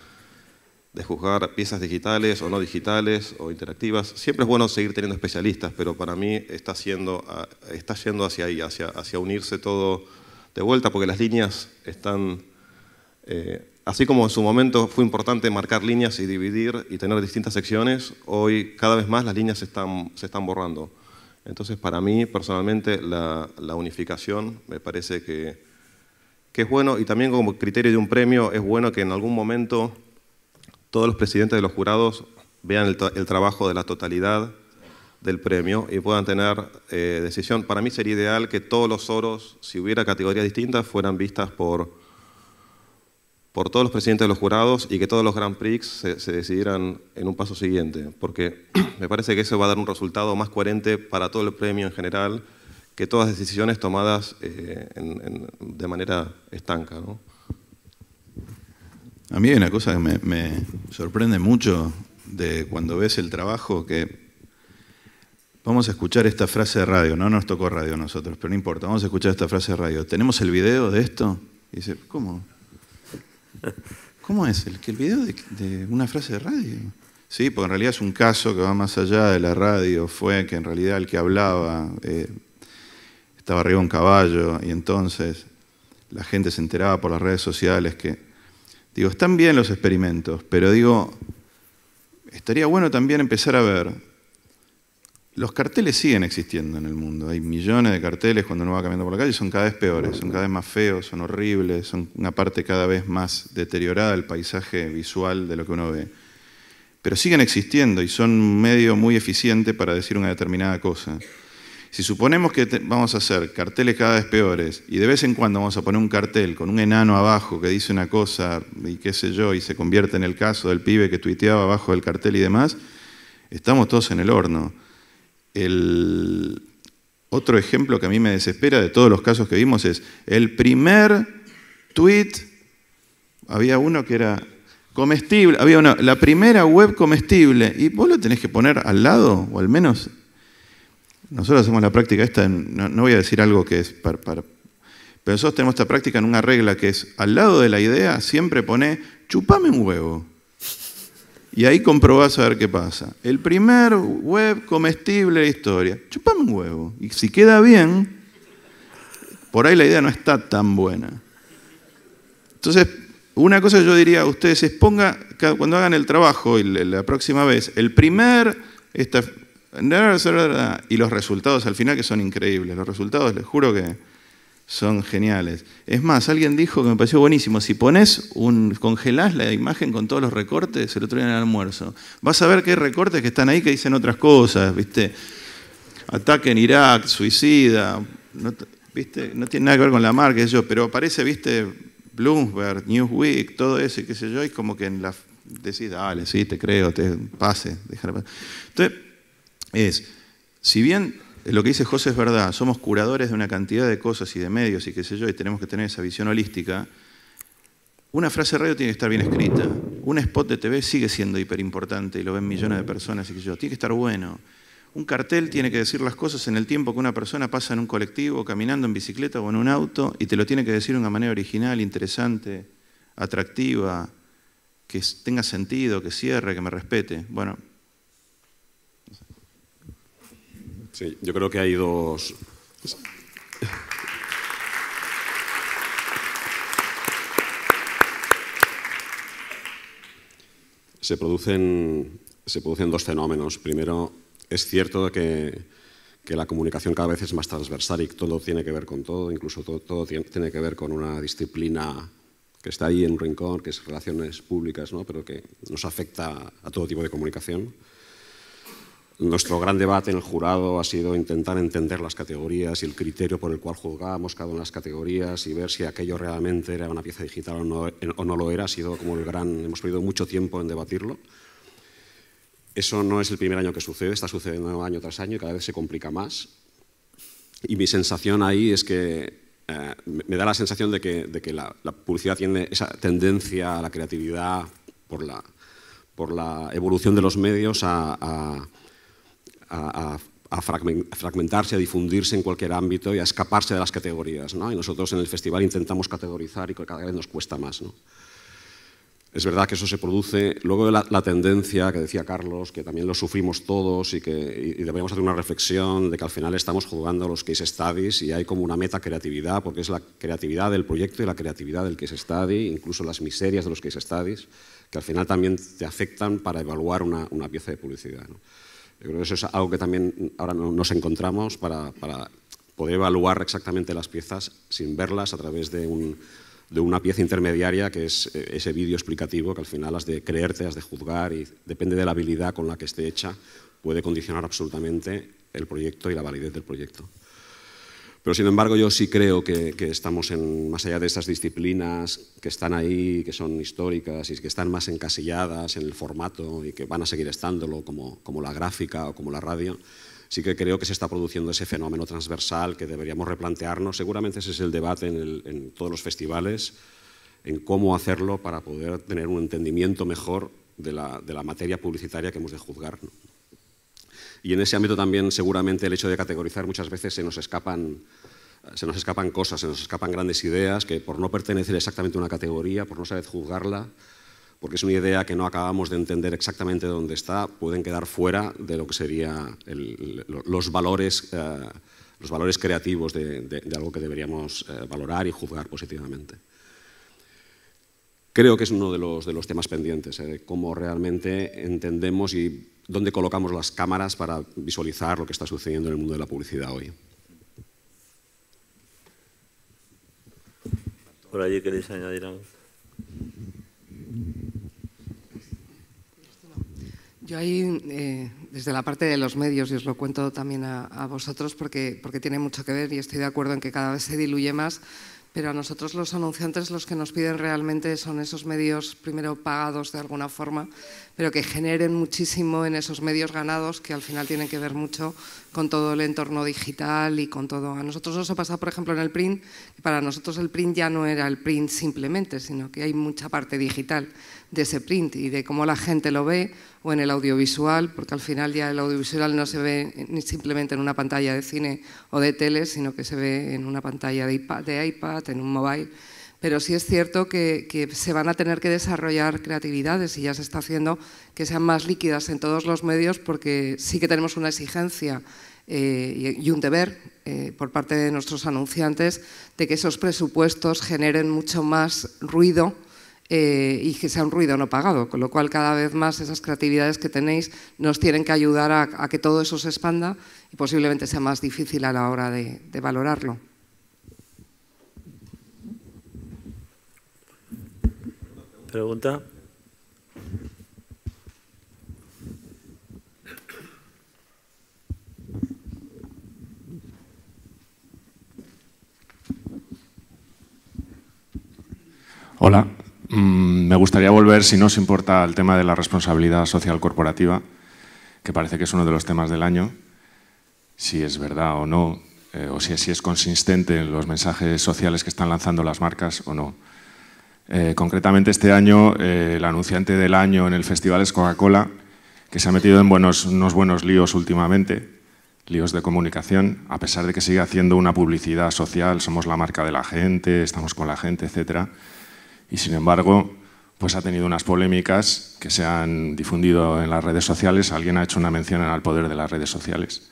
juzgar piezas digitales o no digitales o interactivas. Siempre es bueno seguir teniendo especialistas, pero para mí está yendo hacia ahí, hacia unirse todo de vuelta, porque las líneas están... así como en su momento fue importante marcar líneas y dividir y tener distintas secciones, hoy cada vez más las líneas se están borrando. Entonces, para mí, personalmente, la unificación me parece que es bueno, y también como criterio de un premio es bueno que en algún momento todos los presidentes de los jurados vean el trabajo de la totalidad del premio y puedan tener decisión. Para mí sería ideal que todos los oros, si hubiera categorías distintas, fueran vistas por todos los presidentes de los jurados y que todos los Grand Prix se decidieran en un paso siguiente, porque me parece que eso va a dar un resultado más coherente para todo el premio en general que todas las decisiones tomadas de manera estanca, ¿no? A mí hay una cosa que me sorprende mucho de cuando ves el trabajo, que vamos a escuchar esta frase de radio, no nos tocó radio a nosotros, pero no importa, vamos a escuchar esta frase de radio. ¿Tenemos el video de esto? Y dice, ¿cómo? ¿Cómo es? ¿El video de una frase de radio? Sí, porque en realidad es un caso que va más allá de la radio. Fue que en realidad el que hablaba estaba arriba de un caballo y entonces la gente se enteraba por las redes sociales que... Digo, están bien los experimentos, pero digo, estaría bueno también empezar a ver... Los carteles siguen existiendo en el mundo. Hay millones de carteles cuando uno va caminando por la calle y son cada vez peores, son cada vez más feos, son horribles, son una parte cada vez más deteriorada del paisaje visual de lo que uno ve. pero siguen existiendo y son un medio muy eficiente para decir una determinada cosa. Si suponemos que vamos a hacer carteles cada vez peores y de vez en cuando vamos a poner un cartel con un enano abajo que dice una cosa y qué sé yo, y se convierte en el caso del pibe que tuiteaba abajo del cartel y demás, estamos todos en el horno. El otro ejemplo que a mí me desespera de todos los casos que vimos es el primer tweet, había uno que era comestible, la primera web comestible, y vos lo tenés que poner al lado, o al menos... Nosotros hacemos la práctica esta, no voy a decir algo que es pero nosotros tenemos esta práctica en una regla que es, al lado de la idea, siempre pone, chupame un huevo. Y ahí comprobás a ver qué pasa. El primer web comestible de historia, chupame un huevo. Y si queda bien, por ahí la idea no está tan buena. Entonces, una cosa que yo diría a ustedes es, cuando hagan el trabajo y la próxima vez, el primer... y los resultados al final, que son increíbles. Los resultados, les juro que son geniales. Es más, alguien dijo que me pareció buenísimo, si congelás la imagen con todos los recortes el otro día en el almuerzo, vas a ver que hay recortes que están ahí que dicen otras cosas, ¿viste? Ataque en Irak, suicida, ¿viste? No tiene nada que ver con la marca, pero aparece, ¿viste? Bloomberg, Newsweek, todo eso, y qué sé yo, y como que decís, dale, sí, te creo, pase, déjala pasar. Entonces, si bien lo que dice José es verdad, somos curadores de una cantidad de cosas y de medios y qué sé yo, y tenemos que tener esa visión holística, una frase de radio tiene que estar bien escrita. Un spot de TV sigue siendo hiperimportante y lo ven millones de personas y qué sé yo, tiene que estar bueno. Un cartel tiene que decir las cosas en el tiempo que una persona pasa en un colectivo, caminando en bicicleta o en un auto, y te lo tiene que decir de una manera original, interesante, atractiva, que tenga sentido, que cierre, que me respete. Bueno. Sí, yo creo que hay dos... Se producen dos fenómenos. Primero, es cierto que la comunicación cada vez es más transversal y todo tiene que ver con todo, incluso todo tiene que ver con una disciplina que está ahí en un rincón, que es relaciones públicas, ¿no? Pero que nos afecta a todo tipo de comunicación. Nuestro gran debate en el jurado ha sido intentar entender las categorías y el criterio por el cual juzgábamos cada una de las categorías y ver si aquello realmente era una pieza digital o no lo era. Ha sido como hemos perdido mucho tiempo en debatirlo. Eso no es el primer año que sucede, está sucediendo año tras año y cada vez se complica más. Y mi sensación ahí es que me da la sensación de que la publicidad tiene esa tendencia a la creatividad por la evolución de los medios a fragmentarse, a difundirse en cualquier ámbito y a escaparse de las categorías, ¿no? Y nosotros en el festival intentamos categorizar y cada vez nos cuesta más, ¿no? Es verdad que eso se produce. Luego la tendencia que decía Carlos, que también lo sufrimos todos y deberíamos hacer una reflexión de que al final estamos jugando los case studies y hay como una meta creatividad, porque es la creatividad del proyecto y la creatividad del case study, incluso las miserias de los case studies, que al final también te afectan para evaluar una pieza de publicidad, ¿no? Yo creo que eso es algo que también ahora nos encontramos para poder evaluar exactamente las piezas sin verlas a través de una pieza intermediaria que es ese vídeo explicativo que al final has de creerte, has de juzgar y depende de la habilidad con la que esté hecha, puede condicionar absolutamente el proyecto y la validez del proyecto. Pero sin embargo yo sí creo que estamos más allá de esas disciplinas que están ahí, que son históricas y que están más encasilladas en el formato y que van a seguir estándolo como la gráfica o como la radio. Sí que creo que se está produciendo ese fenómeno transversal que deberíamos replantearnos. Seguramente ese es el debate en todos los festivales, en cómo hacerlo para poder tener un entendimiento mejor de la materia publicitaria que hemos de juzgar, ¿no? Y en ese ámbito también seguramente el hecho de categorizar muchas veces se nos escapan cosas, se nos escapan grandes ideas que por no pertenecer exactamente a una categoría, por no saber juzgarla, porque es una idea que no acabamos de entender exactamente dónde está, pueden quedar fuera de lo que serían los valores creativos de algo que deberíamos valorar y juzgar positivamente. Creo que es uno de los temas pendientes, cómo realmente entendemos y dónde colocamos las cámaras para visualizar lo que está sucediendo en el mundo de la publicidad hoy. ¿Por allí queréis añadir algo? Yo ahí, desde la parte de los medios, y os lo cuento también a vosotros porque tiene mucho que ver y estoy de acuerdo en que cada vez se diluye más, pero a nosotros los anunciantes los que nos piden realmente son esos medios primero pagados de alguna forma, pero que generen muchísimo en esos medios ganados que al final tienen que ver mucho con todo el entorno digital y con todo. A nosotros nos ha pasado, por ejemplo, en el print, que para nosotros el print ya no era el print simplemente, sino que hay mucha parte digital de ese print y de cómo la gente lo ve, o en el audiovisual, porque al final ya el audiovisual no se ve ni simplemente en una pantalla de cine o de tele, sino que se ve en una pantalla de iPad, en un mobile. Pero sí es cierto que se van a tener que desarrollar creatividades y ya se está haciendo que sean más líquidas en todos los medios, porque sí que tenemos una exigencia y un deber por parte de nuestros anunciantes de que esos presupuestos generen mucho más ruido y que sea un ruido no pagado, con lo cual cada vez más esas creatividades que tenéis nos tienen que ayudar a que todo eso se expanda y posiblemente sea más difícil a la hora de valorarlo. ¿Pregunta? Hola. Me gustaría volver, si no os importa, al tema de la responsabilidad social corporativa, que parece que es uno de los temas del año, si es verdad o no, o si es consistente en los mensajes sociales que están lanzando las marcas o no. Concretamente este año, el anunciante del año en el festival es Coca-Cola, que se ha metido en unos buenos líos últimamente, líos de comunicación, a pesar de que sigue haciendo una publicidad social, somos la marca de la gente, estamos con la gente, etcétera. Y sin embargo, pues ha tenido unas polémicas que se han difundido en las redes sociales. Alguien ha hecho una mención al poder de las redes sociales,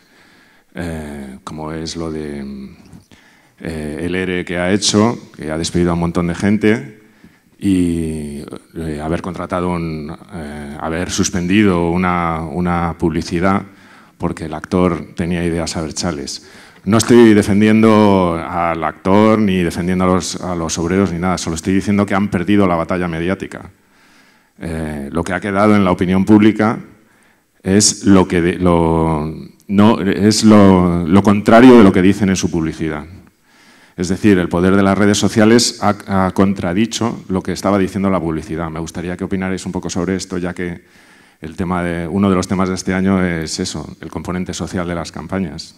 como es lo de el ERE que ha hecho, que ha despedido a un montón de gente, y haber contratado, haber suspendido una publicidad porque el actor tenía ideas abertzales. No estoy defendiendo al actor ni defendiendo a los obreros ni nada, solo estoy diciendo que han perdido la batalla mediática. Lo que ha quedado en la opinión pública es lo contrario de lo que dicen en su publicidad. Es decir, el poder de las redes sociales ha contradicho lo que estaba diciendo la publicidad. Me gustaría que opinarais un poco sobre esto, ya que uno de los temas de este año es eso, el componente social de las campañas.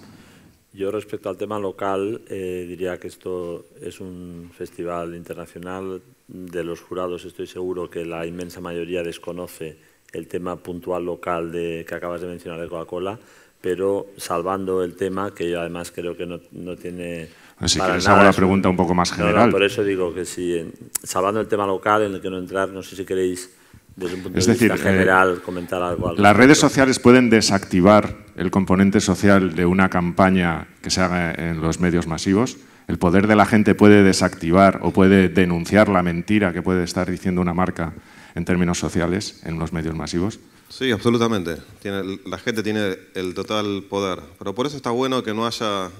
Yo respecto al tema local diría que esto es un festival internacional. De los jurados estoy seguro que la inmensa mayoría desconoce el tema puntual local que acabas de mencionar de Coca-Cola, pero salvando el tema, que yo además creo que no tiene... Si quieres hago la pregunta un poco más general. No, por eso digo que sí, salvando el tema local en el que no entrar, no sé si queréis desde un punto de vista general comentar algo. Las redes sociales pueden desactivar el componente social de una campaña que se haga en los medios masivos. El poder de la gente puede desactivar o puede denunciar la mentira que puede estar diciendo una marca en términos sociales en los medios masivos. Sí, absolutamente. La gente tiene el total poder. Pero por eso está bueno que no haya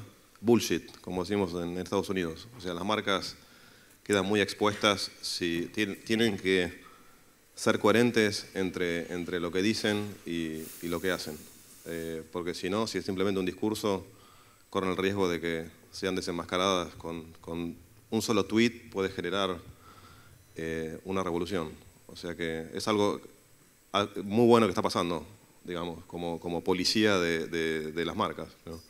bullshit, como decimos en Estados Unidos. O sea, las marcas quedan muy expuestas si tienen que ser coherentes entre lo que dicen y lo que hacen. Porque si no, si es simplemente un discurso, corren el riesgo de que sean desenmascaradas con un solo tweet puede generar una revolución. O sea que es algo muy bueno que está pasando, digamos, como policía de las marcas, ¿no?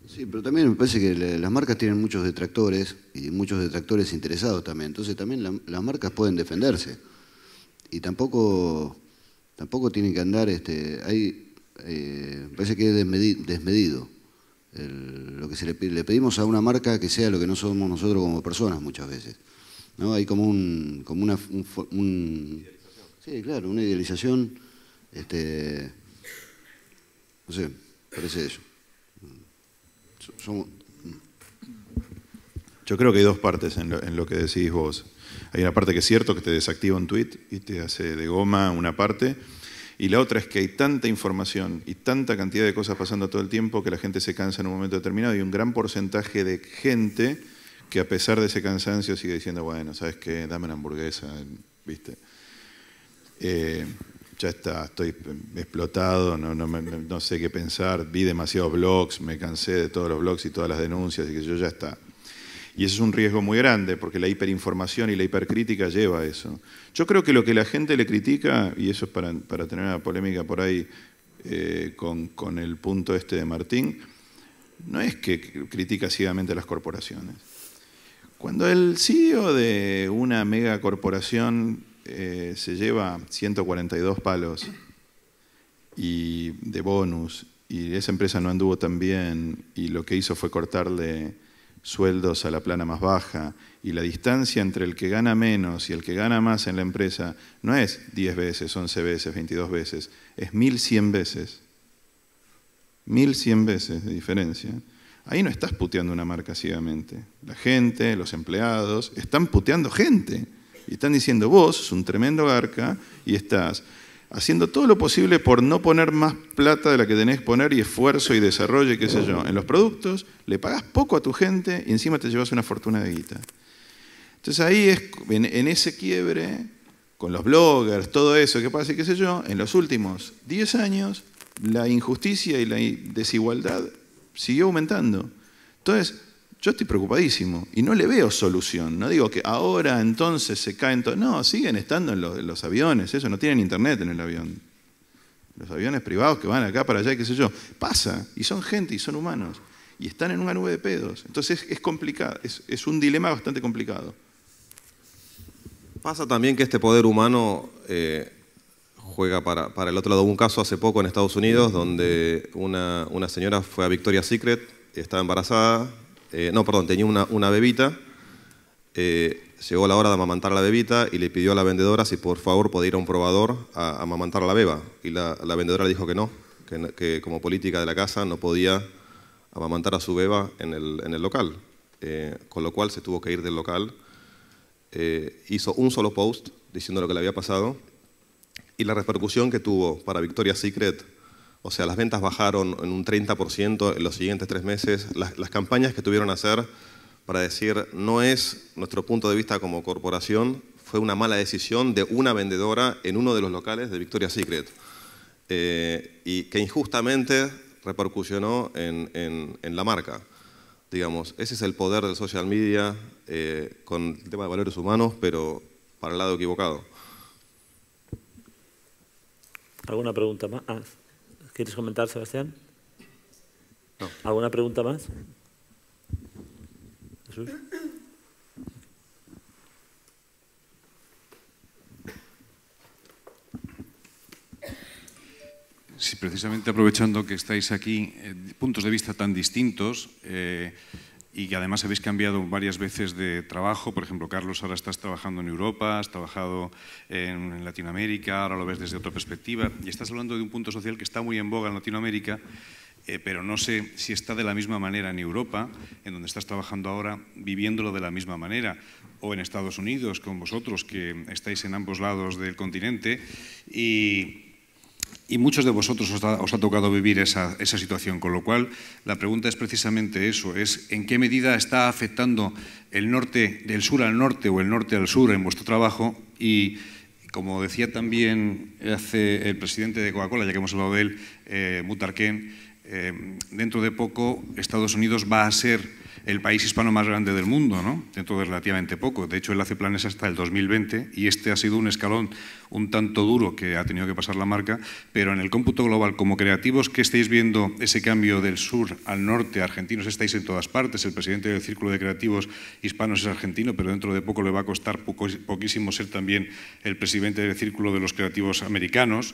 Sí, pero también me parece que las marcas tienen muchos detractores y muchos detractores interesados también. Entonces también las marcas pueden defenderse y tampoco tienen que andar, me parece que es desmedido lo que se le pedimos a una marca que sea lo que no somos nosotros como personas muchas veces, ¿no? Hay como una sí, claro, una idealización, no sé, parece eso. Yo creo que hay dos partes en lo que decís vos. Hay una parte que es cierto, que te desactiva un tweet y te hace de goma una parte. Y la otra es que hay tanta información y tanta cantidad de cosas pasando todo el tiempo que la gente se cansa en un momento determinado. Y un gran porcentaje de gente que a pesar de ese cansancio sigue diciendo, bueno, ¿sabes qué? Dame una hamburguesa, ¿viste? ya está, estoy explotado, no sé qué pensar, vi demasiados blogs, me cansé de todos los blogs y todas las denuncias y que yo ya está. Y eso es un riesgo muy grande porque la hiperinformación y la hipercrítica lleva a eso. Yo creo que lo que la gente le critica, y eso es para tener una polémica por ahí con el punto este de Martín, no es que critica ciegamente a las corporaciones. Cuando el CEO de una megacorporación se lleva 142 palos y de bonus y esa empresa no anduvo tan bien y lo que hizo fue cortarle sueldos a la plana más baja y la distancia entre el que gana menos y el que gana más en la empresa no es 10 veces, 11 veces, 22 veces, es 1100 veces. 1100 veces de diferencia. Ahí no estás puteando una marca ciegamente. La gente, los empleados, están puteando gente. Y están diciendo, vos sos un tremendo garca y estás haciendo todo lo posible por no poner más plata de la que tenés que poner y esfuerzo y desarrollo y qué sé yo. En los productos le pagás poco a tu gente y encima te llevas una fortuna de guita. Entonces ahí es, en ese quiebre, con los bloggers, todo eso que pasa y qué sé yo, en los últimos 10 años la injusticia y la desigualdad siguió aumentando. Entonces, yo estoy preocupadísimo y no le veo solución. No digo que ahora entonces se caen todos. No, siguen estando en los aviones. Eso, no tienen internet en el avión. Los aviones privados que van acá para allá y qué sé yo. Pasa, y son gente y son humanos. Y están en una nube de pedos. Entonces es complicado, es un dilema bastante complicado. Pasa también que este poder humano juega para el otro lado. Hubo un caso hace poco en Estados Unidos donde una señora fue a Victoria's Secret, estaba embarazada, tenía una bebita, llegó la hora de amamantar a la bebita y le pidió a la vendedora si por favor podía ir a un probador a amamantar a la beba. Y la vendedora le dijo que no, que como política de la casa no podía amamantar a su beba en el local. Con lo cual se tuvo que ir del local. Hizo un solo post diciendo lo que le había pasado y la repercusión que tuvo para Victoria's Secret. O sea, las ventas bajaron en un 30% en los siguientes 3 meses. Las campañas que tuvieron que hacer para decir no es nuestro punto de vista como corporación, fue una mala decisión de una vendedora en uno de los locales de Victoria's Secret. Y que injustamente repercusionó en la marca. Digamos, ese es el poder del social media con el tema de valores humanos, pero para el lado equivocado. ¿Alguna pregunta más? ¿Quieres comentar, Sebastián? No. ¿Alguna pregunta más? Jesús. Sí, precisamente aprovechando que estáis aquí, puntos de vista tan distintos y que además habéis cambiado varias veces de trabajo. Por ejemplo, Carlos, ahora estás trabajando en Europa, has trabajado en Latinoamérica, ahora lo ves desde otra perspectiva y estás hablando de un punto social que está muy en boga en Latinoamérica, pero no sé si está de la misma manera en Europa, en donde estás trabajando ahora, viviéndolo de la misma manera, o en Estados Unidos, con vosotros, que estáis en ambos lados del continente y muchos de vosotros os ha tocado vivir esa situación, con lo cual la pregunta es precisamente eso, es en qué medida está afectando el norte, del sur al norte o el norte al sur en vuestro trabajo y, como decía también el presidente de Coca-Cola, ya que hemos hablado de él, Mutarken, dentro de poco Estados Unidos va a ser el país hispano más grande del mundo, ¿no? Dentro de relativamente poco. De hecho, él hace planes hasta el 2020 y este ha sido un escalón un tanto duro que ha tenido que pasar la marca, pero en el cómputo global, como creativos, ¿qué estáis viendo ese cambio del sur al norte? Argentinos estáis en todas partes, el presidente del Círculo de Creativos Hispanos es argentino, pero dentro de poco le va a costar poquísimo ser también el presidente del Círculo de los Creativos Americanos.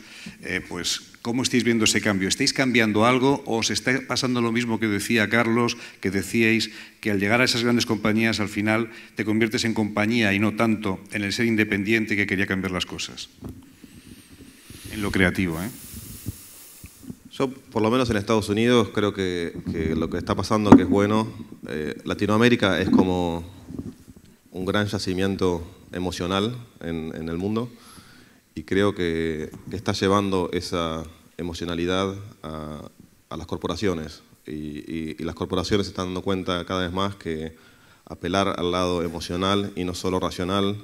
Pues, ¿cómo estáis viendo ese cambio? ¿Estáis cambiando algo o os está pasando lo mismo que decía Carlos, que decíais que al llegar a esas grandes compañías al final te conviertes en compañía y no tanto en el ser independiente que quería cambiar las cosas? En lo creativo, ¿eh? Yo, por lo menos en Estados Unidos, creo que lo que está pasando que es bueno. Latinoamérica es como un gran yacimiento emocional en el mundo y creo que está llevando esa emocionalidad a las corporaciones. Y las corporaciones se están dando cuenta cada vez más que apelar al lado emocional y no solo racional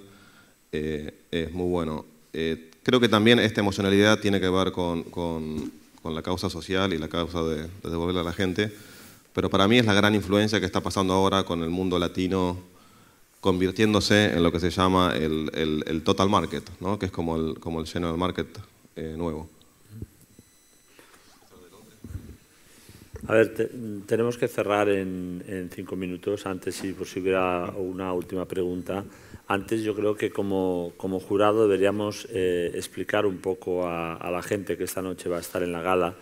es muy bueno. Creo que también esta emocionalidad tiene que ver con la causa social y la causa de devolverle a la gente, pero para mí es la gran influencia que está pasando ahora con el mundo latino convirtiéndose en lo que se llama el total market, ¿no? Que es como el general market nuevo. A ver, tenemos que cerrar en 5 minutos. Antes, si por si hubiera una última pregunta. Antes, yo creo que como jurado deberíamos explicar un poco a la gente que esta noche va a estar en la gala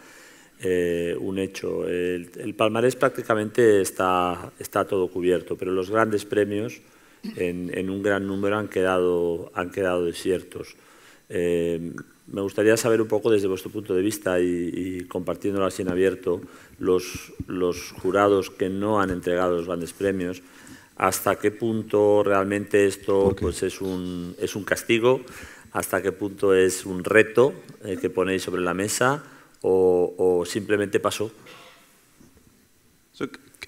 un hecho. El palmarés prácticamente está todo cubierto, pero los grandes premios en un gran número han quedado desiertos. Me gustaría saber un poco desde vuestro punto de vista y compartiéndolo así en abierto, los jurados que no han entregado los grandes premios, hasta qué punto realmente esto pues, es un castigo, hasta qué punto es un reto que ponéis sobre la mesa o simplemente pasó.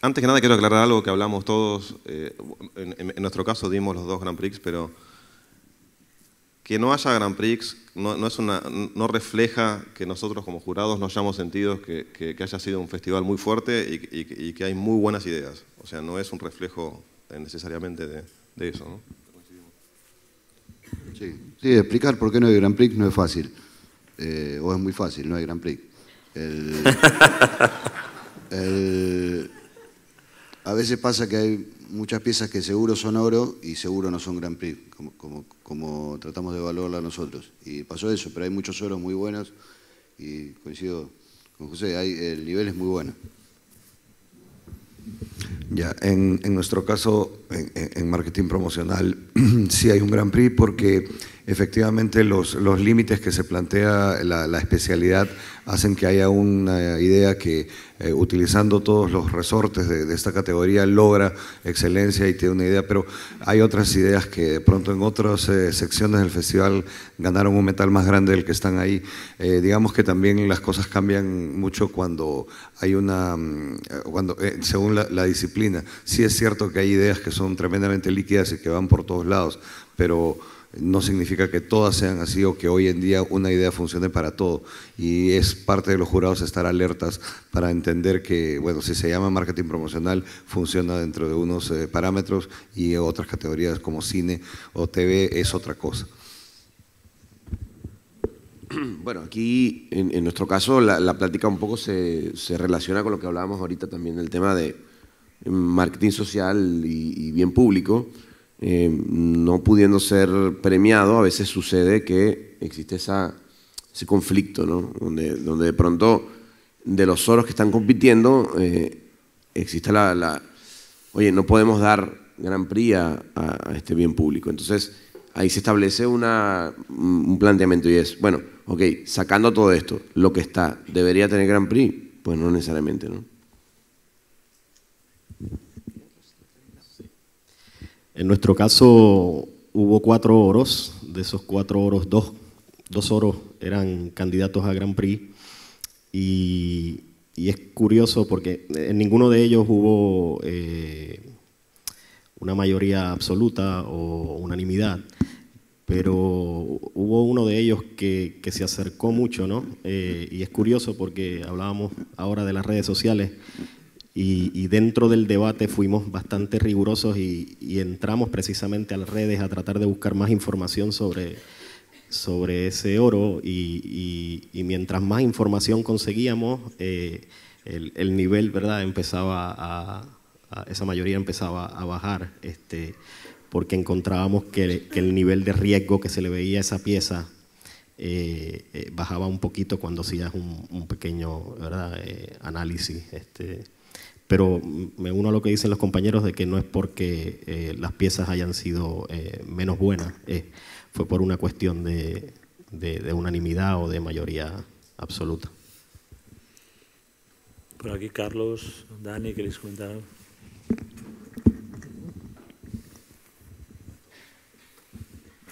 Antes que nada quiero aclarar algo que hablamos todos, en nuestro caso dimos los 2 Grand Prix, pero que no haya Grand Prix no refleja que nosotros como jurados no hayamos sentido que haya sido un festival muy fuerte y que hay muy buenas ideas. O sea, no es un reflejo necesariamente de eso, ¿no? Sí, explicar por qué no hay Grand Prix no es fácil. O es muy fácil, no hay Grand Prix. A veces pasa que hay muchas piezas que seguro son oro y seguro no son Grand Prix, como tratamos de evaluarla nosotros. Y pasó eso, pero hay muchos oros muy buenos y coincido con José, el nivel es muy bueno. Ya, en nuestro caso, en marketing promocional, sí hay un Grand Prix porque efectivamente los límites que se plantea la especialidad hacen que haya una idea que utilizando todos los resortes de esta categoría logra excelencia y tiene una idea, pero hay otras ideas que de pronto en otras secciones del festival ganaron un metal más grande del que están ahí. Digamos que también las cosas cambian mucho cuando hay según la disciplina. Sí es cierto que hay ideas que son tremendamente líquidas y que van por todos lados, pero no significa que todas sean así o que hoy en día una idea funcione para todo. Y es parte de los jurados estar alertas para entender que, bueno, si se llama marketing promocional, funciona dentro de unos parámetros y otras categorías como cine o TV es otra cosa. Bueno, aquí en nuestro caso la plática un poco se relaciona con lo que hablábamos ahorita también del tema de marketing social y bien público. No pudiendo ser premiado, a veces sucede que existe ese conflicto, ¿no? Donde de pronto de los oros que están compitiendo existe oye, no podemos dar Grand Prix a este bien público. Entonces ahí se establece un planteamiento y es, bueno, ok, sacando todo esto, lo que está, ¿debería tener Grand Prix? Pues no necesariamente, ¿no? En nuestro caso hubo 4 oros, de esos 4 oros, dos oros eran candidatos a Grand Prix y es curioso porque en ninguno de ellos hubo una mayoría absoluta o unanimidad, pero hubo uno de ellos que se acercó mucho, ¿no? Y es curioso porque hablábamos ahora de las redes sociales. Y dentro del debate fuimos bastante rigurosos y entramos precisamente a las redes a tratar de buscar más información sobre ese oro y mientras más información conseguíamos, el nivel, ¿verdad?, esa mayoría empezaba a bajar, porque encontrábamos que el nivel de riesgo que se le veía a esa pieza bajaba un poquito cuando hacías un pequeño, ¿verdad?, análisis. Pero me uno a lo que dicen los compañeros de que no es porque las piezas hayan sido menos buenas, fue por una cuestión de unanimidad o de mayoría absoluta. Por aquí Carlos, Dani, ¿queréis comentar algo?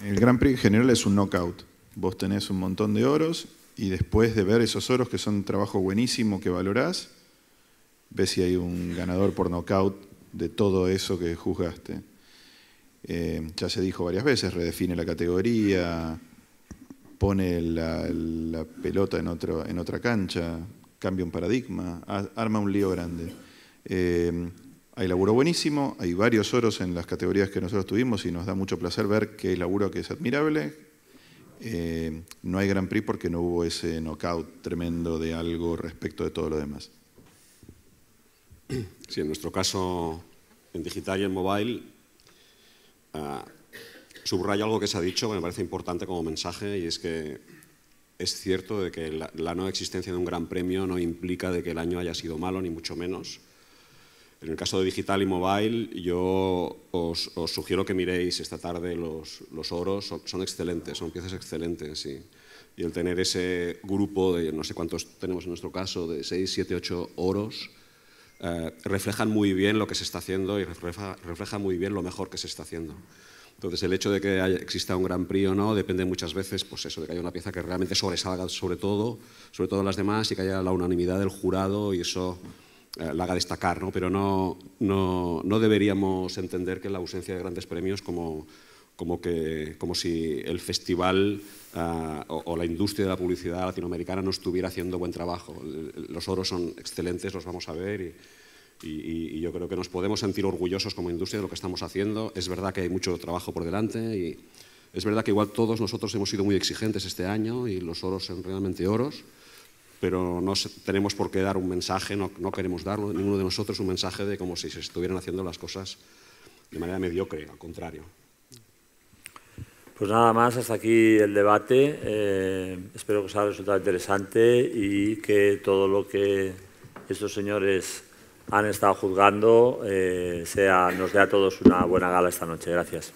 El Grand Prix en general es un knockout. Vos tenés un montón de oros y después de ver esos oros que son un trabajo buenísimo que valorás, ves si hay un ganador por knockout de todo eso que juzgaste. Ya se dijo varias veces, redefine la categoría, pone la pelota en otra cancha, cambia un paradigma, arma un lío grande. Hay laburo buenísimo, hay varios oros en las categorías que nosotros tuvimos y nos da mucho placer ver que hay laburo que es admirable. No hay Grand Prix porque no hubo ese knockout tremendo de algo respecto de todo lo demás. Sí, en nuestro caso, en digital y en mobile, subrayo algo que se ha dicho que me parece importante como mensaje, y es que es cierto de que la no existencia de un gran premio no implica de que el año haya sido malo, ni mucho menos. En el caso de digital y mobile, yo os sugiero que miréis esta tarde los oros, son excelentes, son piezas excelentes. Y el tener ese grupo de, no sé cuántos tenemos en nuestro caso, de 6, 7, 8 oros, reflejan muy bien lo que se está haciendo y refleja muy bien lo mejor que se está haciendo. Entonces, el hecho de que exista un Grand Prix o no depende muchas veces, pues eso, de que haya una pieza que realmente sobresalga sobre todo las demás y que haya la unanimidad del jurado y eso la haga destacar, ¿no? Pero no deberíamos entender que la ausencia de grandes premios como si el festival o la industria de la publicidad latinoamericana no estuviera haciendo buen trabajo. Los oros son excelentes, los vamos a ver y yo creo que nos podemos sentir orgullosos como industria de lo que estamos haciendo. Es verdad que hay mucho trabajo por delante y es verdad que igual todos nosotros hemos sido muy exigentes este año y los oros son realmente oros, pero no tenemos por qué dar un mensaje, no queremos darlo, ninguno de nosotros, un mensaje de como si se estuvieran haciendo las cosas de manera mediocre, al contrario. Pues nada más, hasta aquí el debate. Espero que os haya resultado interesante y que todo lo que estos señores han estado juzgando nos dé a todos una buena gala esta noche. Gracias.